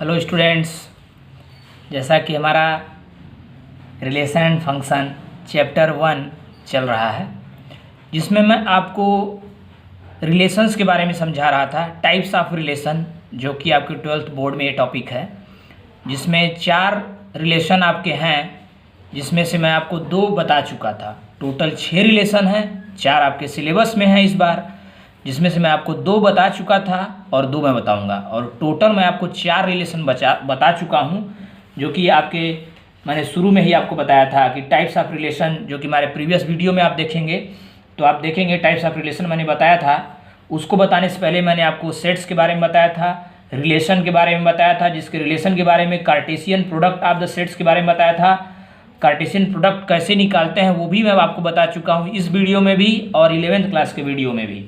Hello students, जैसा कि हमारा रिलेशन एंड फंक्शन चैप्टर 1 चल रहा है, जिसमें मैं आपको रिलेशंस के बारे में समझा रहा था, टाइप्स ऑफ रिलेशन, जो कि आपके 12th बोर्ड में ये टॉपिक है, जिसमें 4 रिलेशन आपके हैं, जिसमें से मैं आपको 2 बता चुका था। टोटल 6 रिलेशन हैं, 4 आपके सिलेबस में हैं इस बार, जिसमें से मैं आपको 2 बता चुका था और 2 मैं बताऊंगा, और टोटल मैं आपको 4 रिलेशन बता चुका हूं, जो कि आपके मैंने शुरू में ही आपको बताया था कि टाइप्स ऑफ रिलेशन, जो कि हमारे प्रीवियस वीडियो में आप देखेंगे तो आप देखेंगे टाइप्स ऑफ रिलेशन मैंने बताया था। उसको बताने से पहले मैंने आपको सेट्स के बारे में बताया था, रिलेशन के बारे में बताया था, जिसके रिलेशन के बारे में Cartesian product of the sets के बारे में बताया था। कार्टेशियन प्रोडक्ट कैसे निकालते हैं वो भी मैं आपको बता चुका हूँ इस वीडियो में भी और 11th क्लास के वीडियो में भी।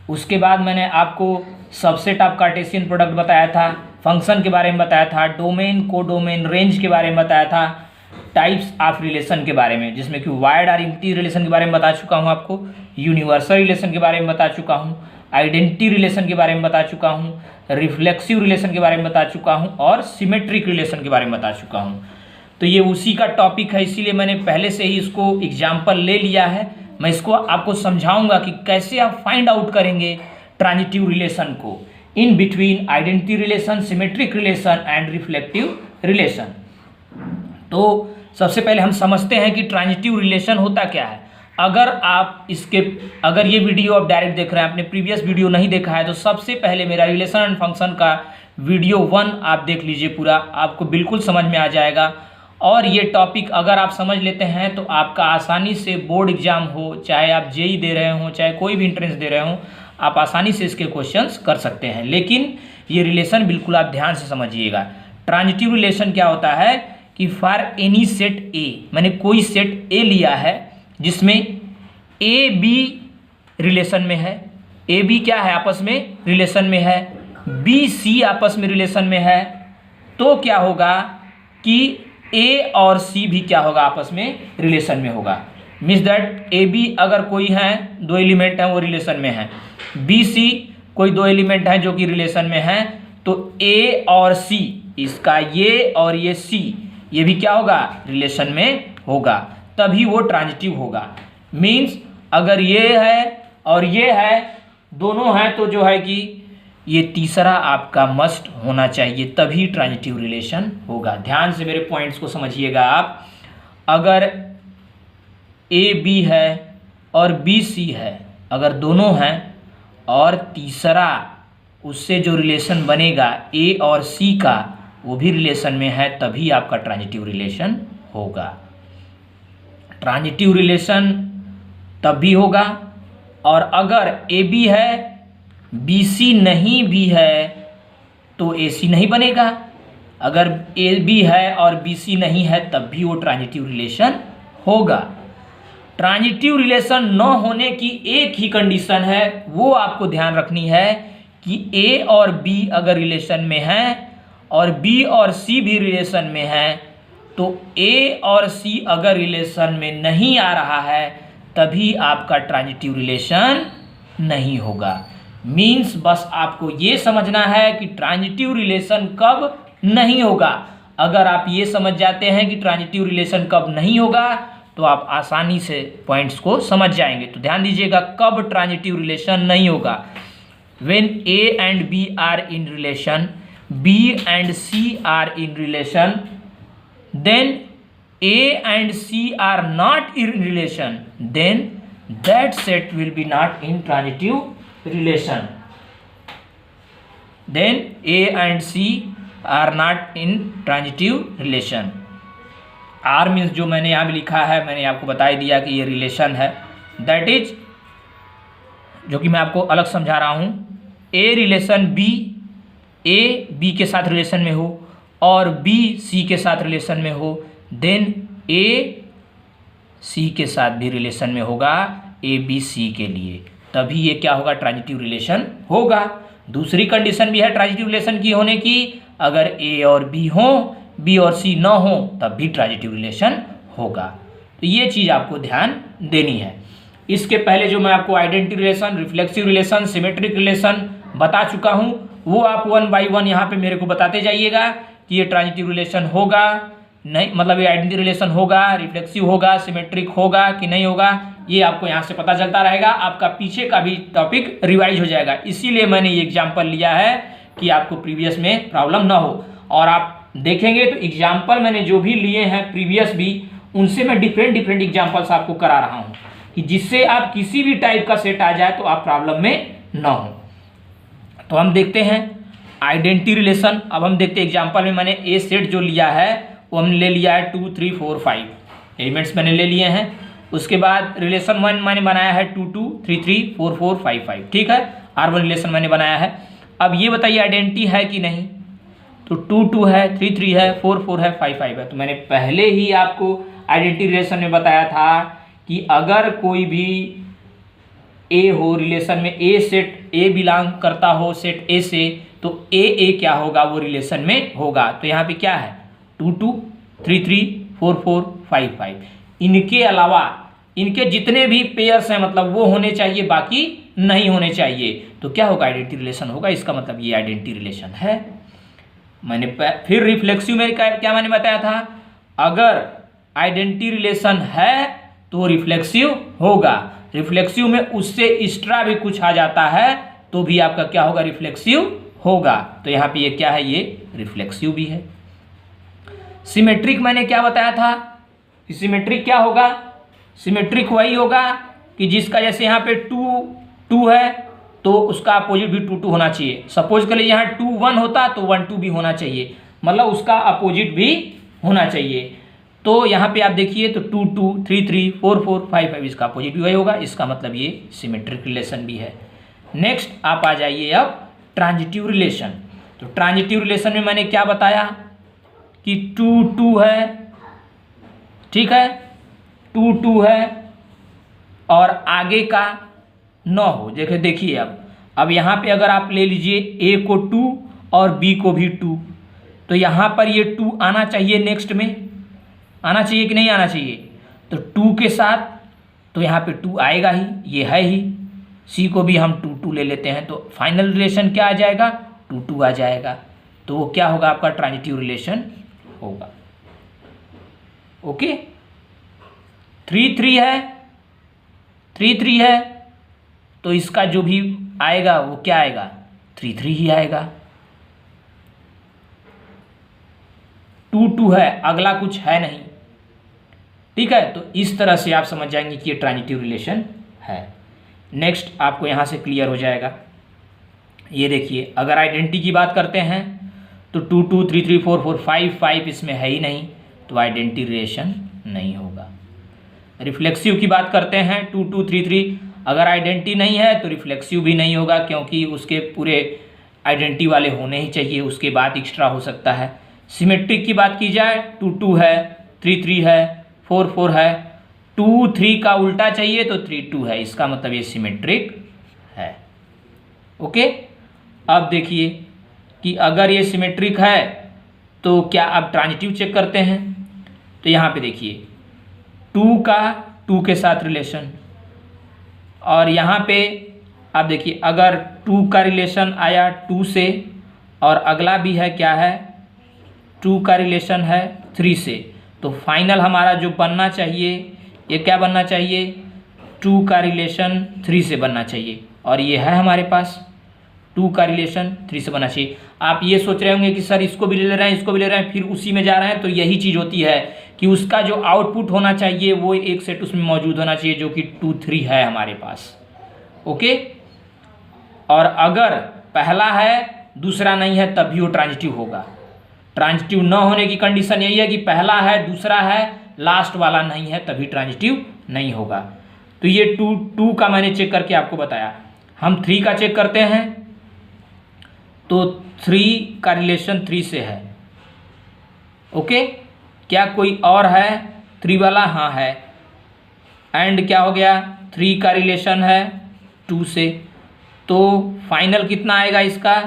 उसके बाद मैंने आपको सबसेट ऑफ कार्टेशियन प्रोडक्ट बताया था, फंक्शन के बारे में बताया था, डोमेन, कोडोमेन, रेंज के बारे में बताया था, टाइप्स ऑफ रिलेशन के बारे में, जिसमें कि वाइड और एम्प्टी रिलेशन के बारे में बता चुका हूं आपको, यूनिवर्सल रिलेशन के बारे में बता चुका हूं, आइडेंटिटी रिलेशन के बारे में बता चुका हूं, रिफ्लेक्सिव रिलेशन के बारे में बता चुका हूं और सिमेट्रिक रिलेशन के बारे में बता चुका हूं। तो ये उसी का टॉपिक है, इसीलिए मैंने पहले से ही इसको एग्जाम्पल ले लिया है। मैं इसको आपको समझाऊंगा कि कैसे आप फाइंड आउट करेंगे ट्रांजिटिव रिलेशन को in between identity relation, symmetric relation and reflective relation. तो सबसे पहले हम समझते हैं कि ट्रांजिटिव रिलेशन होता क्या है। अगर ये वीडियो आप डायरेक्ट देख रहे हैं, आपने प्रीवियस वीडियो नहीं देखा है, तो सबसे पहले मेरा रिलेशन एंड फंक्शन का वीडियो 1 आप देख लीजिए पूरा, आपको बिल्कुल समझ में आ जाएगा। और ये टॉपिक अगर आप समझ लेते हैं तो आपका आसानी से बोर्ड एग्जाम हो, चाहे आप जेई दे रहे हो, चाहे कोई भी एंट्रेंस दे रहे हो, आप आसानी से इसके क्वेश्चंस कर सकते हैं। लेकिन ये रिलेशन बिल्कुल आप ध्यान से समझिएगा। ट्रांजिटिव रिलेशन क्या होता है कि फॉर एनी सेट ए, मैंने कोई सेट ए लिया है जिसमें ए बी रिलेशन में है, ए बी क्या है आपस में रिलेशन में है, बी सी आपस में रिलेशन में है, तो क्या होगा कि ए और सी भी क्या होगा आपस में रिलेशन में होगा। मीन्स दैट ए बी अगर कोई है, 2 एलिमेंट हैं वो रिलेशन में है, बी सी कोई 2 एलिमेंट हैं जो कि रिलेशन में है, तो ए और सी, इसका ये और ये सी, ये भी क्या होगा रिलेशन में होगा, तभी वो ट्रांजिटिव होगा। मीन्स अगर ये है और ये है, दोनों हैं, तो जो है कि ये तीसरा आपका मस्ट होना चाहिए, तभी ट्रांजिटिव रिलेशन होगा। ध्यान से मेरे पॉइंट्स को समझिएगा आप। अगर ए बी है और बी सी है, अगर दोनों हैं और तीसरा उससे जो रिलेशन बनेगा ए और सी का, वो भी रिलेशन में है, तभी आपका ट्रांजिटिव रिलेशन होगा। ट्रांजिटिव रिलेशन तब भी होगा। और अगर ए बी है, बी सी नहीं भी है, तो ए सी नहीं बनेगा। अगर ए बी है और बी सी नहीं है, तब भी वो ट्रांजिटिव रिलेशन होगा। ट्रांजिटिव रिलेशन न होने की एक ही कंडीशन है, वो आपको ध्यान रखनी है कि ए और बी अगर रिलेशन में है और बी और सी भी रिलेशन में है, तो ए और सी अगर रिलेशन में नहीं आ रहा है, तभी आपका ट्रांजिटिव रिलेशन नहीं होगा। मीन्स बस आपको ये समझना है कि ट्रांजिटिव रिलेशन कब नहीं होगा। अगर आप ये समझ जाते हैं कि ट्रांजिटिव रिलेशन कब नहीं होगा, तो आप आसानी से पॉइंट्स को समझ जाएंगे। तो ध्यान दीजिएगा, कब ट्रांजिटिव रिलेशन नहीं होगा। When A and B are in relation, B and C are in relation, then A and C are not in relation, then that set will be not in transitive relation. Then A and C are not in transitive relation. R means जो मैंने यहाँ भी लिखा है, मैंने आपको बता ही दिया कि ये रिलेशन है, दैट इज, जो कि मैं आपको अलग समझा रहा हूँ, a relation B, A B के साथ रिलेशन में हो और बी सी के साथ रिलेशन में हो, देन ए सी के साथ भी रिलेशन में होगा ए बी सी के लिए, तभी ये क्या होगा ट्रांजिटिव रिलेशन होगा। दूसरी कंडीशन भी है ट्रांजिटिव रिलेशन की होने की, अगर ए और बी हो, बी और सी न हो, तब भी ट्रांजिटिव रिलेशन होगा। तो ये चीज़ आपको ध्यान देनी है। इसके पहले जो मैं आपको identity relation, reflexive relation, symmetric relation बता चुका हूँ, वो आप 1 बाई 1 यहाँ पे मेरे को बताते जाइएगा कि ये ट्रांजिटिव रिलेशन होगा नहीं, मतलब ये आइडेंटिटी रिलेशन होगा, रिफ्लेक्सिव होगा, सिमेट्रिक होगा कि नहीं होगा, ये आपको यहाँ से पता चलता रहेगा। आपका पीछे का भी टॉपिक रिवाइज हो जाएगा। इसीलिए मैंने ये एग्जाम्पल लिया है कि आपको प्रीवियस में प्रॉब्लम ना हो। और आप देखेंगे तो एग्जाम्पल मैंने जो भी लिए हैं प्रीवियस भी, उनसे मैं डिफरेंट एग्जाम्पल्स आपको करा रहा हूँ कि जिससे आप किसी भी टाइप का सेट आ जाए तो आप प्रॉब्लम में ना हो। तो हम देखते हैं आइडेंटिटी रिलेशन। अब हम देखते हैं एग्जाम्पल में मैंने ए सेट जो लिया है वो हमने ले लिया है 2 3 4 5 एलिमेंट्स मैंने ले लिए हैं। उसके बाद रिलेशन 1 मैंने बनाया है 2 2 3 3 4 4 5 5, ठीक है, R1 रिलेशन मैंने बनाया है। अब ये बताइए आइडेंटिटी है कि नहीं, तो 2 2 है, 3 3 है, 4 4 है, 5 5 है। तो मैंने पहले ही आपको आइडेंटिटी रिलेशन में बताया था कि अगर कोई भी ए हो रिलेशन में, ए सेट ए बिलोंग करता हो सेट ए से, तो ए क्या होगा, वो रिलेशन में होगा। तो यहाँ पे क्या है 2 2 3 3 4 4 5 5। इनके अलावा इनके जितने भी पेयर्स हैं मतलब वो होने चाहिए, बाकी नहीं होने चाहिए। तो क्या होगा, आइडेंटिटी रिलेशन होगा। इसका मतलब ये आइडेंटिटी रिलेशन है। मैंने फिर रिफ्लेक्सिव में क्या मैंने बताया था, अगर आइडेंटिटी रिलेशन है तो रिफ्लेक्सिव होगा। रिफ्लेक्सिव में उससे एक्स्ट्रा भी कुछ आ जाता है तो भी आपका क्या होगा, रिफ्लेक्सिव होगा। तो यहाँ पे ये क्या है, ये रिफ्लेक्सिव भी है। सिमेट्रिक मैंने क्या बताया था कि सिमेट्रिक क्या होगा, सिमेट्रिक वही होगा कि जिसका जैसे यहाँ पे 2 2 है तो उसका अपोजिट भी 2 2 होना चाहिए। सपोज कर लीजिए यहाँ 2 1 होता तो 1 2 भी होना चाहिए, मतलब उसका अपोजिट भी होना चाहिए। तो यहाँ पे आप देखिए तो 2 2 3 3 4 4 5 5 इसका अपोजिट भी वही होगा। इसका मतलब ये सिमेट्रिक रिलेशन भी है। नेक्स्ट आप आ जाइए अब ट्रांजिटिव रिलेशन। तो ट्रांजिटिव रिलेशन में मैंने क्या बताया कि 2 2 है, ठीक है, 2 2 है और आगे का 9 हो। देखिए अब यहाँ पे अगर आप ले लीजिए ए को 2 और बी को भी 2, तो यहाँ पर ये 2 आना चाहिए, नेक्स्ट में आना चाहिए कि नहीं आना चाहिए। तो 2 के साथ तो यहाँ पे 2 आएगा ही, ये है ही। सी को भी हम 2 2 ले लेते हैं, तो फाइनल रिलेशन क्या आ जाएगा, 2 2 आ जाएगा। तो वो क्या होगा, आपका ट्रांजिटिव रिलेशन होगा। ओके, 3 3 है, 3 3 है, तो इसका जो भी आएगा वो क्या आएगा, 3 3 ही आएगा। 2 2 है, अगला कुछ है नहीं, ठीक है। तो इस तरह से आप समझ जाएंगे कि ये ट्रांजिटिव रिलेशन है। नेक्स्ट आपको यहाँ से क्लियर हो जाएगा। ये देखिए अगर आइडेंटिटी की बात करते हैं तो 2 2 3 3 4 4 5 5 इसमें है ही नहीं, तो आइडेंटिटी रिलेशन नहीं होगा। रिफ्लेक्सिव की बात करते हैं 2 2 3 3, अगर आइडेंटिटी नहीं है तो रिफ्लेक्सिव भी नहीं होगा, क्योंकि उसके पूरे आइडेंटिटी वाले होने ही चाहिए, उसके बाद एक्स्ट्रा हो सकता है। सिमेट्रिक की बात की जाए 2 2 है, 3 3 है, 4 4 है, 2 3 का उल्टा चाहिए तो 3 2 है। इसका मतलब ये सिमेट्रिक है। ओके, अब देखिए कि अगर ये सिमेट्रिक है तो क्या आप ट्रांजिटिव चेक करते हैं। तो यहाँ पे देखिए 2 का 2 के साथ रिलेशन, और यहाँ पे आप देखिए अगर 2 का रिलेशन आया 2 से और अगला भी है क्या है, 2 का रिलेशन है 3 से, तो फाइनल हमारा जो बनना चाहिए ये क्या बनना चाहिए, 2 का रिलेशन 3 से बनना चाहिए। और ये है हमारे पास 2 का रिलेशन 3 से बनना चाहिए। आप ये सोच रहे होंगे कि सर इसको भी ले रहे हैं, इसको भी ले रहे हैं, फिर उसी में जा रहे हैं। तो यही चीज़ होती है कि उसका जो आउटपुट होना चाहिए वो एक सेट उसमें मौजूद होना चाहिए, जो कि 2 3 है हमारे पास। ओके, और अगर पहला है दूसरा नहीं है तब भी वो ट्रांजिटिव होगा। ट्रांजिटिव न होने की कंडीशन यही है कि पहला है दूसरा है लास्ट वाला नहीं है, तभी ट्रांजिटिव नहीं होगा। तो ये 2 का मैंने चेक करके आपको बताया। हम 3 का चेक करते हैं तो 3 का रिलेशन 3 से है। ओके, क्या कोई और है 3 वाला, हाँ है। एंड क्या हो गया, 3 का रिलेशन है 2 से, तो फाइनल कितना आएगा इसका,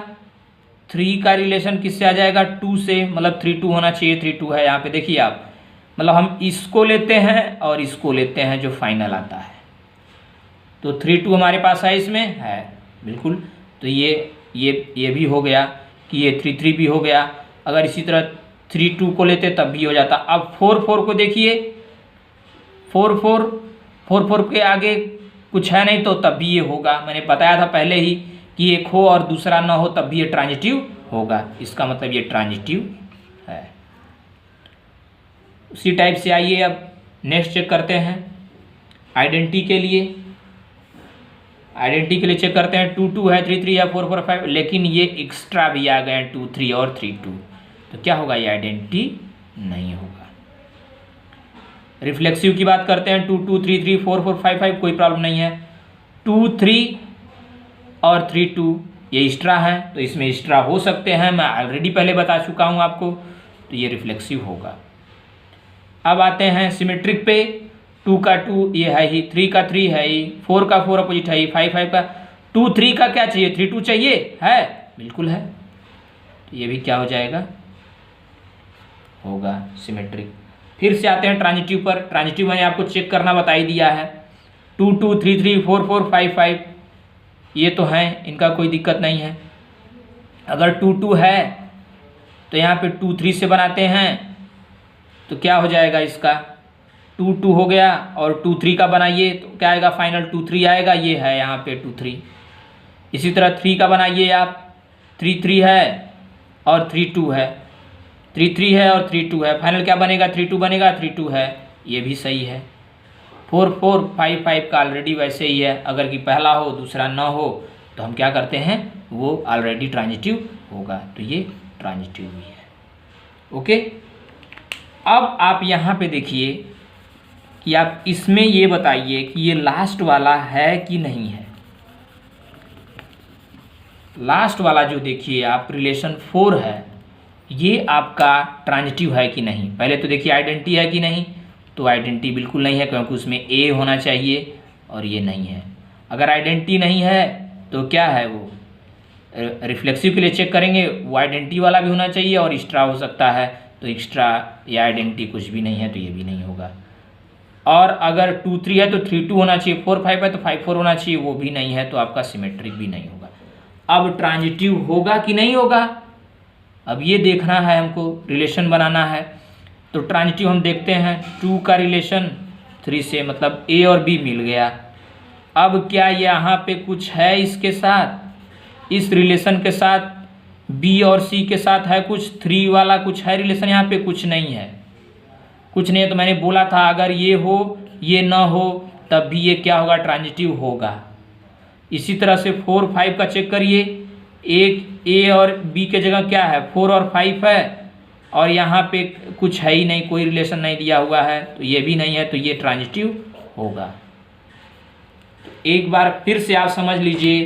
3 का रिलेशन किससे आ जाएगा, 2 से, मतलब 3 2 होना चाहिए, 3 2 है। यहाँ पे देखिए आप, मतलब हम इसको लेते हैं और इसको लेते हैं जो फाइनल आता है, तो 3 2 हमारे पास है, इसमें है बिल्कुल। तो ये ये भी हो गया कि ये 3 3 भी हो गया। अगर इसी तरह 3 2 को लेते तब भी हो जाता। अब 4 4 को देखिए, 4 4 के आगे कुछ है नहीं तो तब भी ये होगा। मैंने बताया था पहले ही कि एक हो और दूसरा ना हो तब भी ये ट्रांजिटिव होगा, इसका मतलब ये ट्रांजिटिव है। उसी टाइप से आइए अब नेक्स्ट चेक करते हैं आइडेंटिटी के लिए। आइडेंटिटी के लिए चेक करते हैं 2 2 है, 3 3 या 4 4 5, लेकिन ये एक्स्ट्रा भी आ गए हैं 2 3 और 3 2, तो क्या होगा, ये आइडेंटिटी नहीं होगा। रिफ्लेक्सिव की बात करते हैं 2 2 3 3 4 4 5 5, कोई प्रॉब्लम नहीं है। 2 3 और 3 2 ये एक्स्ट्रा है तो इसमें एक्स्ट्रा हो सकते हैं, मैं ऑलरेडी पहले बता चुका हूँ आपको, तो ये रिफ्लेक्सिव होगा। अब आते हैं सिमेट्रिक पे। 2 का 2 ये है ही, 3 का 3 है ही, 4 का 4 अपोजिट है ही, 5 5 का 2 3 का क्या चाहिए, 3 2 चाहिए, है बिल्कुल है, तो ये भी क्या हो जाएगा, होगा सिमेट्रिक। फिर से आते हैं ट्रांजिटिव पर। ट्रांजिटिव मैंने आपको चेक करना बता ही दिया है। 2 2 3 3 4 4 5 5 ये तो हैं, इनका कोई दिक्कत नहीं है। अगर 2 2 है तो यहाँ पे 2 3 से बनाते हैं तो क्या हो जाएगा, इसका 2 2 हो गया और 2 3 का बनाइए तो क्या आएगा, फाइनल 2 3 आएगा, ये है यहाँ पे 2 3। इसी तरह 3 का बनाइए आप, 3 3 है और 3 2 है, 3 3 है और 3 2 है, फाइनल क्या बनेगा, 3 2 बनेगा, 3 2 है, ये भी सही है। 4 4 5 5 का ऑलरेडी वैसे ही है, अगर कि पहला हो दूसरा ना हो तो हम क्या करते हैं, वो ऑलरेडी ट्रांजिटिव होगा, तो ये ट्रांजिटिव भी है। ओके, अब आप यहाँ पे देखिए कि आप इसमें ये बताइए कि ये लास्ट वाला है कि नहीं है। लास्ट वाला जो देखिए आप रिलेशन 4 है, ये आपका ट्रांजिटिव है कि नहीं। पहले तो देखिए आइडेंटिटी है कि नहीं, तो आइडेंटिटी बिल्कुल नहीं है क्योंकि उसमें ए होना चाहिए और ये नहीं है। अगर आइडेंटिटी नहीं है तो क्या है, वो रिफ्लेक्सिव के लिए चेक करेंगे, वो आइडेंटिटी वाला भी होना चाहिए और एक्स्ट्रा हो सकता है, तो एक्स्ट्रा या आइडेंटिटी कुछ भी नहीं है तो ये भी नहीं होगा। और अगर 2 3 है तो 3 2 होना चाहिए, 4 5 है तो 5 4 होना चाहिए, वो भी नहीं है तो आपका सिमेट्रिक भी नहीं होगा। अब ट्रांजिटिव होगा कि नहीं होगा, अब ये देखना है हमको, रिलेशन बनाना है। तो ट्रांजिटिव हम देखते हैं 2 का रिलेशन 3 से, मतलब ए और बी मिल गया। अब क्या यहाँ पे कुछ है इसके साथ, इस रिलेशन के साथ बी और सी के साथ है कुछ, 3 वाला कुछ है रिलेशन, यहाँ पे कुछ नहीं है, कुछ नहीं है। तो मैंने बोला था अगर ये हो ये ना हो तब भी ये क्या होगा, ट्रांजिटिव होगा। इसी तरह से 4 5 का चेक करिए, एक ए और बी के जगह क्या है, 4 और 5 है और यहाँ पे कुछ है ही नहीं, कोई रिलेशन नहीं दिया हुआ है, तो ये भी नहीं है, तो ये ट्रांजिटिव होगा। एक बार फिर से आप समझ लीजिए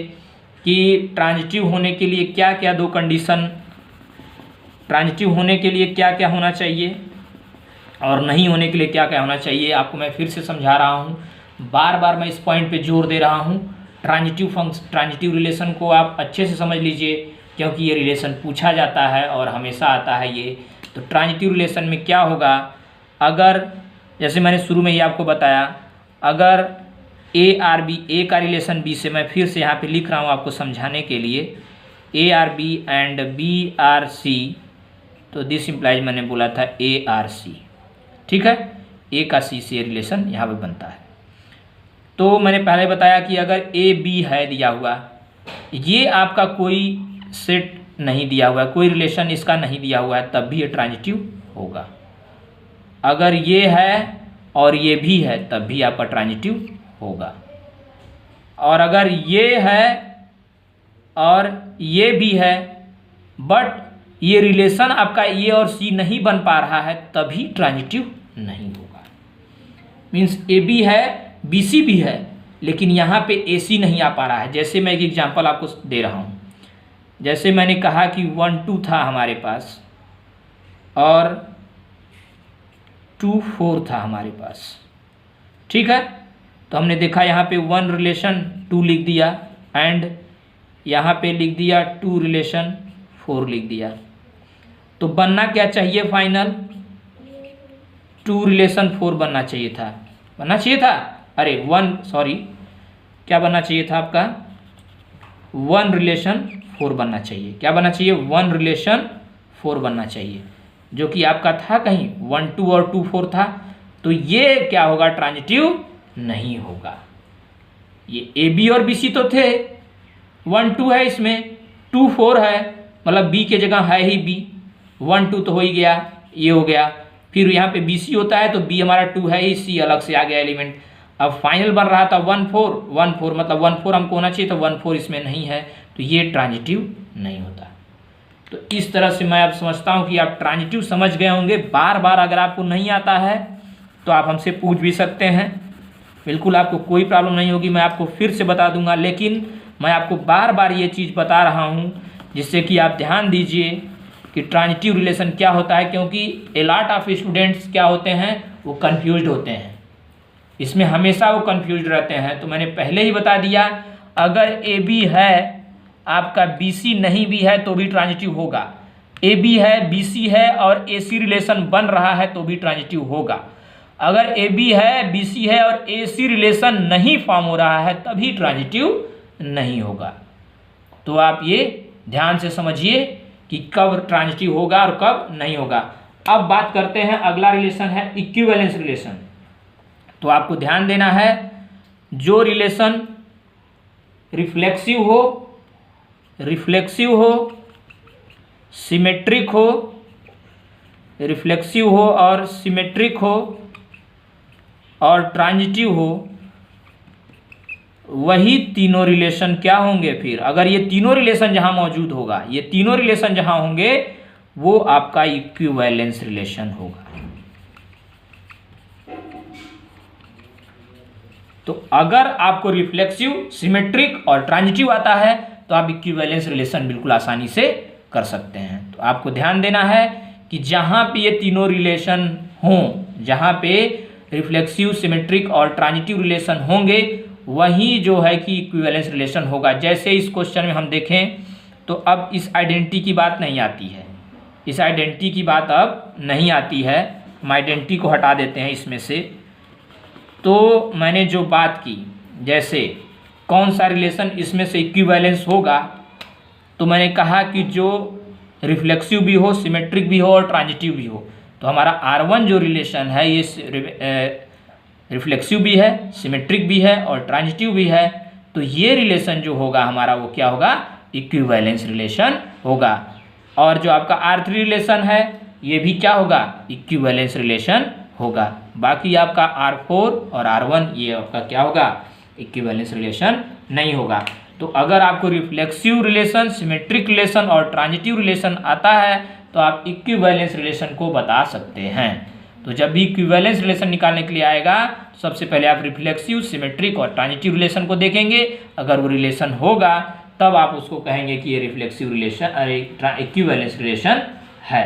कि ट्रांजिटिव होने के लिए क्या क्या दो कंडीशन, ट्रांजिटिव होने के लिए क्या क्या होना चाहिए और नहीं होने के लिए क्या क्या होना चाहिए, आपको मैं फिर से समझा रहा हूँ, बार बार मैं इस पॉइंट पे जोर दे रहा हूँ। ट्रांजिटिव रिलेशन को आप अच्छे से समझ लीजिए क्योंकि ये रिलेशन पूछा जाता है और हमेशा आता है ये। तो ट्रांजिटिव रिलेशन में क्या होगा, अगर जैसे मैंने शुरू में ही आपको बताया, अगर ए आर बी, ए का रिलेशन बी से, मैं फिर से यहाँ पे लिख रहा हूँ आपको समझाने के लिए, A R B and B R C, तो दिस इम्प्लाइज मैंने बोला था ए आर सी, ठीक है, ए का सी से रिलेशन यहाँ पे बनता है। तो मैंने पहले बताया कि अगर ए बी है दिया हुआ, ये आपका कोई सेट नहीं दिया हुआ है, कोई रिलेशन इसका नहीं दिया हुआ है, तब भी ये ट्रांजिटिव होगा। अगर ये है और ये भी है तब भी आपका ट्रांजिटिव होगा। और अगर ये है और ये भी है बट ये रिलेशन आपका ए और सी नहीं बन पा रहा है, तभी ट्रांजिटिव नहीं होगा। मीन्स ए बी है, बी सी भी है, लेकिन यहाँ पे ए सी नहीं आ पा रहा है। जैसे मैं एक एग्जांपल आपको दे रहा हूँ, जैसे मैंने कहा कि 1 2 था हमारे पास और 2 4 था हमारे पास, ठीक है। तो हमने देखा यहाँ पे 1 रिलेशन 2 लिख दिया एंड यहाँ पे लिख दिया 2 रिलेशन 4 लिख दिया। तो बनना क्या चाहिए, फाइनल 2 रिलेशन 4 बनना चाहिए था, बनना चाहिए था, अरे 1 सॉरी क्या बनना चाहिए था आपका, 1 रिलेशन 4 बनना चाहिए। क्या बनना चाहिए? 1 रिलेशन 4 बनना चाहिए, जो कि आपका था कहीं 1 2 और 2 4 था। तो ये क्या होगा? ट्रांजिटिव नहीं होगा। ये ए बी और बी सी तो थे, 1 2 है, इसमें 2 4 है, मतलब बी के जगह है ही बी, 1 2 तो हो ही गया, ये हो गया। फिर यहाँ पे बी सी होता है तो बी हमारा 2 है ही, सी अलग से आ गया एलिमेंट। अब फाइनल बन रहा था 1 4 1 4, मतलब 1 4 हमको होना चाहिए, तो 1 4 इसमें नहीं है, तो ये ट्रांजिटिव नहीं होता। तो इस तरह से मैं अब समझता हूँ कि आप ट्रांजिटिव समझ गए होंगे। बार बार अगर आपको नहीं आता है तो आप हमसे पूछ भी सकते हैं, बिल्कुल आपको कोई प्रॉब्लम नहीं होगी, मैं आपको फिर से बता दूंगा। लेकिन मैं आपको बार बार ये चीज़ बता रहा हूँ जिससे कि आप ध्यान दीजिए कि ट्रांजिटिव रिलेशन क्या होता है, क्योंकि ए लॉट ऑफ स्टूडेंट्स क्या होते हैं, वो कन्फ्यूज्ड होते हैं, इसमें हमेशा वो कन्फ्यूज्ड रहते हैं। तो मैंने पहले ही बता दिया, अगर ए बी है आपका बी सी नहीं भी है तो भी ट्रांजिटिव होगा, ए बी है बी सी है और ए सी रिलेशन बन रहा है तो भी ट्रांजिटिव होगा। अगर ए बी है बी सी है और ए सी रिलेशन नहीं फॉर्म हो रहा है तभी ट्रांजिटिव नहीं होगा। तो आप ये ध्यान से समझिए कि कब ट्रांजिटिव होगा और कब नहीं होगा। अब बात करते हैं, अगला रिलेशन है इक्विवेलेंस रिलेशन। तो आपको ध्यान देना है, जो रिलेशन रिफ्लेक्सिव हो, सिमेट्रिक हो, रिफ्लेक्सिव हो और सिमेट्रिक हो और ट्रांजिटिव हो, वही तीनों रिलेशन क्या होंगे। फिर अगर ये तीनों रिलेशन जहां मौजूद होगा, ये तीनों रिलेशन जहां होंगे, वो आपका इक्विवेलेंस रिलेशन होगा। तो अगर आपको रिफ्लेक्सिव, सिमेट्रिक और ट्रांजिटिव आता है तो आप इक्विवेलेंस रिलेशन बिल्कुल आसानी से कर सकते हैं। तो आपको ध्यान देना है कि जहां पे ये तीनों रिलेशन हों, जहां पे रिफ्लेक्सिव, सिमेट्रिक और ट्रांजिटिव रिलेशन होंगे, वही जो है कि इक्विवेलेंस रिलेशन होगा। जैसे इस क्वेश्चन में हम देखें तो अब इस आइडेंटिटी की बात नहीं आती है, इस आइडेंटिटी की बात अब नहीं आती है, हम आइडेंटिटी को हटा देते हैं इसमें से। तो मैंने जो बात की, जैसे कौन सा रिलेशन इसमें से इक्विवेलेंस होगा, तो मैंने कहा कि जो रिफ्लेक्सिव भी हो, सिमेट्रिक भी हो और ट्रांजिटिव भी हो। तो हमारा R1 जो रिलेशन है ये रिफ्लेक्सिव भी है, सिमेट्रिक भी है और ट्रांजिटिव भी है। तो ये रिलेशन जो होगा हमारा, वो क्या होगा? इक्विवेलेंस रिलेशन होगा। और जो आपका R3 रिलेशन है, ये भी क्या होगा? इक्विवेलेंस रिलेशन होगा। बाकी आपका R4 और R1 ये आपका क्या होगा? इक्विवेलेंस रिलेशन नहीं होगा। तो अगर आपको रिफ्लेक्सिव रिलेशन, सिमेट्रिक रिलेशन और ट्रांजिटिव रिलेशन आता है तो आप इक्विवेलेंस रिलेशन को बता सकते हैं। तो जब भी इक्विवेलेंस रिलेशन निकालने के लिए आएगा, तो सबसे पहले आप रिफ्लेक्सिव, सिमेट्रिक और ट्रांजिटिव रिलेशन को देखेंगे। अगर वो रिलेशन होगा तब आप उसको कहेंगे कि ये रिफ्लेक्सिव रिलेशन, इक्विवेलेंस रिलेशन है।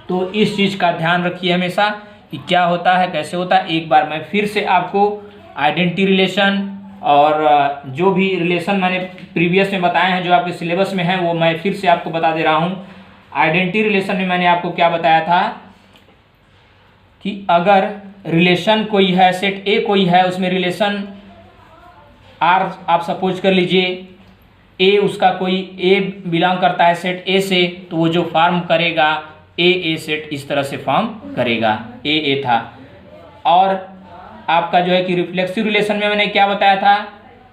तो इस चीज़ का ध्यान रखिए हमेशा कि क्या होता है, कैसे होता है। एक बार मैं फिर से आपको आइडेंटिटी रिलेशन और जो भी रिलेशन मैंने प्रीवियस में बताए हैं, जो आपके सिलेबस में है, वो मैं फिर से आपको बता दे रहा हूँ। आइडेंटिटी रिलेशन में मैंने आपको क्या बताया था कि अगर रिलेशन कोई है, सेट ए कोई है, उसमें रिलेशन आर आप सपोज कर लीजिए, ए उसका कोई ए बिलोंग करता है सेट ए से, तो वो जो फॉर्म करेगा ए सेट इस तरह से फॉर्म करेगा, ए था। और आपका जो है कि रिफ्लेक्सिव रिलेशन में मैंने क्या बताया था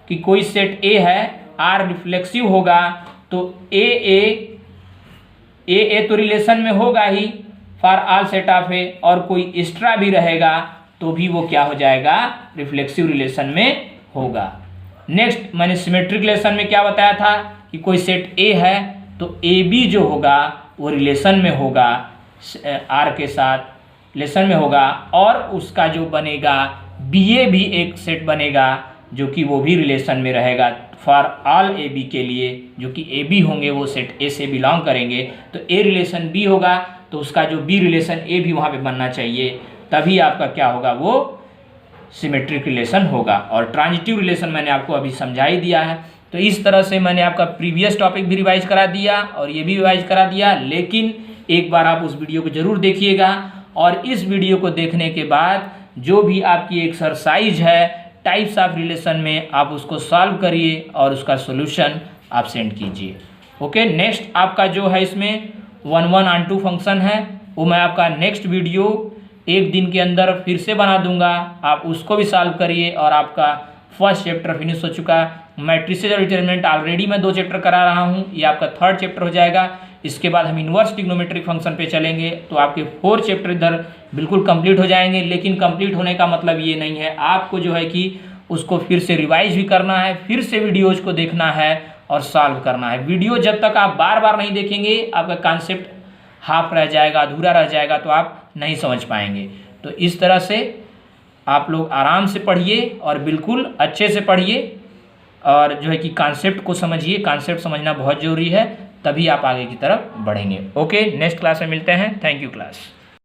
कि कोई सेट ए है, आर रिफ्लेक्सिव होगा, तो ए तो रिलेशन में होगा ही फॉर ऑल सेट ऑफ ए, और कोई एक्स्ट्रा भी रहेगा तो भी वो क्या हो जाएगा? रिफ्लेक्सिव रिलेशन में होगा। नेक्स्ट मैंने सिमेट्रिक रिलेशन में क्या बताया था कि कोई सेट ए है तो ए बी जो होगा वो रिलेशन में होगा, आर के साथ रिलेशन में होगा, और उसका जो बनेगा बी ए भी एक सेट बनेगा जो कि वो भी रिलेशन में रहेगा फॉर ऑल ए बी के लिए, जो कि ए बी होंगे वो सेट ए से बिलोंग करेंगे। तो ए रिलेशन बी होगा तो उसका जो बी रिलेशन ए भी वहाँ पे बनना चाहिए, तभी आपका क्या होगा? वो सिमेट्रिक रिलेशन होगा। और ट्रांजिटिव रिलेशन मैंने आपको अभी समझा ही दिया है। तो इस तरह से मैंने आपका प्रीवियस टॉपिक भी रिवाइज करा दिया और ये भी रिवाइज करा दिया, लेकिन एक बार आप उस वीडियो को जरूर देखिएगा। और इस वीडियो को देखने के बाद जो भी आपकी एक्सरसाइज है टाइप्स ऑफ रिलेशन में, आप उसको सॉल्व करिए और उसका सोल्यूशन आप सेंड कीजिए। ओके, नेक्स्ट आपका जो है इसमें 1 ऑन 2 फंक्शन है, वो मैं आपका नेक्स्ट वीडियो 1 दिन के अंदर फिर से बना दूंगा, आप उसको भी सॉल्व करिए और आपका फर्स्ट चैप्टर फिनिश हो चुका है। मैट्रिसेस और डिटरमिनेंट ऑलरेडी मैं 2 चैप्टर करा रहा हूँ, ये आपका 3rd चैप्टर हो जाएगा। इसके बाद हम इन्वर्स ट्रिग्नोमेट्रिक फंक्शन पे चलेंगे, तो आपके 4 चैप्टर इधर बिल्कुल कंप्लीट हो जाएंगे। लेकिन कंप्लीट होने का मतलब ये नहीं है, आपको जो है कि उसको फिर से रिवाइज भी करना है, फिर से वीडियोज को देखना है और सॉल्व करना है। वीडियो जब तक आप बार बार नहीं देखेंगे, आपका कॉन्सेप्ट हाफ रह जाएगा, अधूरा रह जाएगा, तो आप नहीं समझ पाएंगे। तो इस तरह से आप लोग आराम से पढ़िए और बिल्कुल अच्छे से पढ़िए और जो है कि कॉन्सेप्ट को समझिए। कॉन्सेप्ट समझना बहुत ज़रूरी है, तभी आप आगे की तरफ बढ़ेंगे। ओके, नेक्स्ट क्लास में मिलते हैं। Thank you class.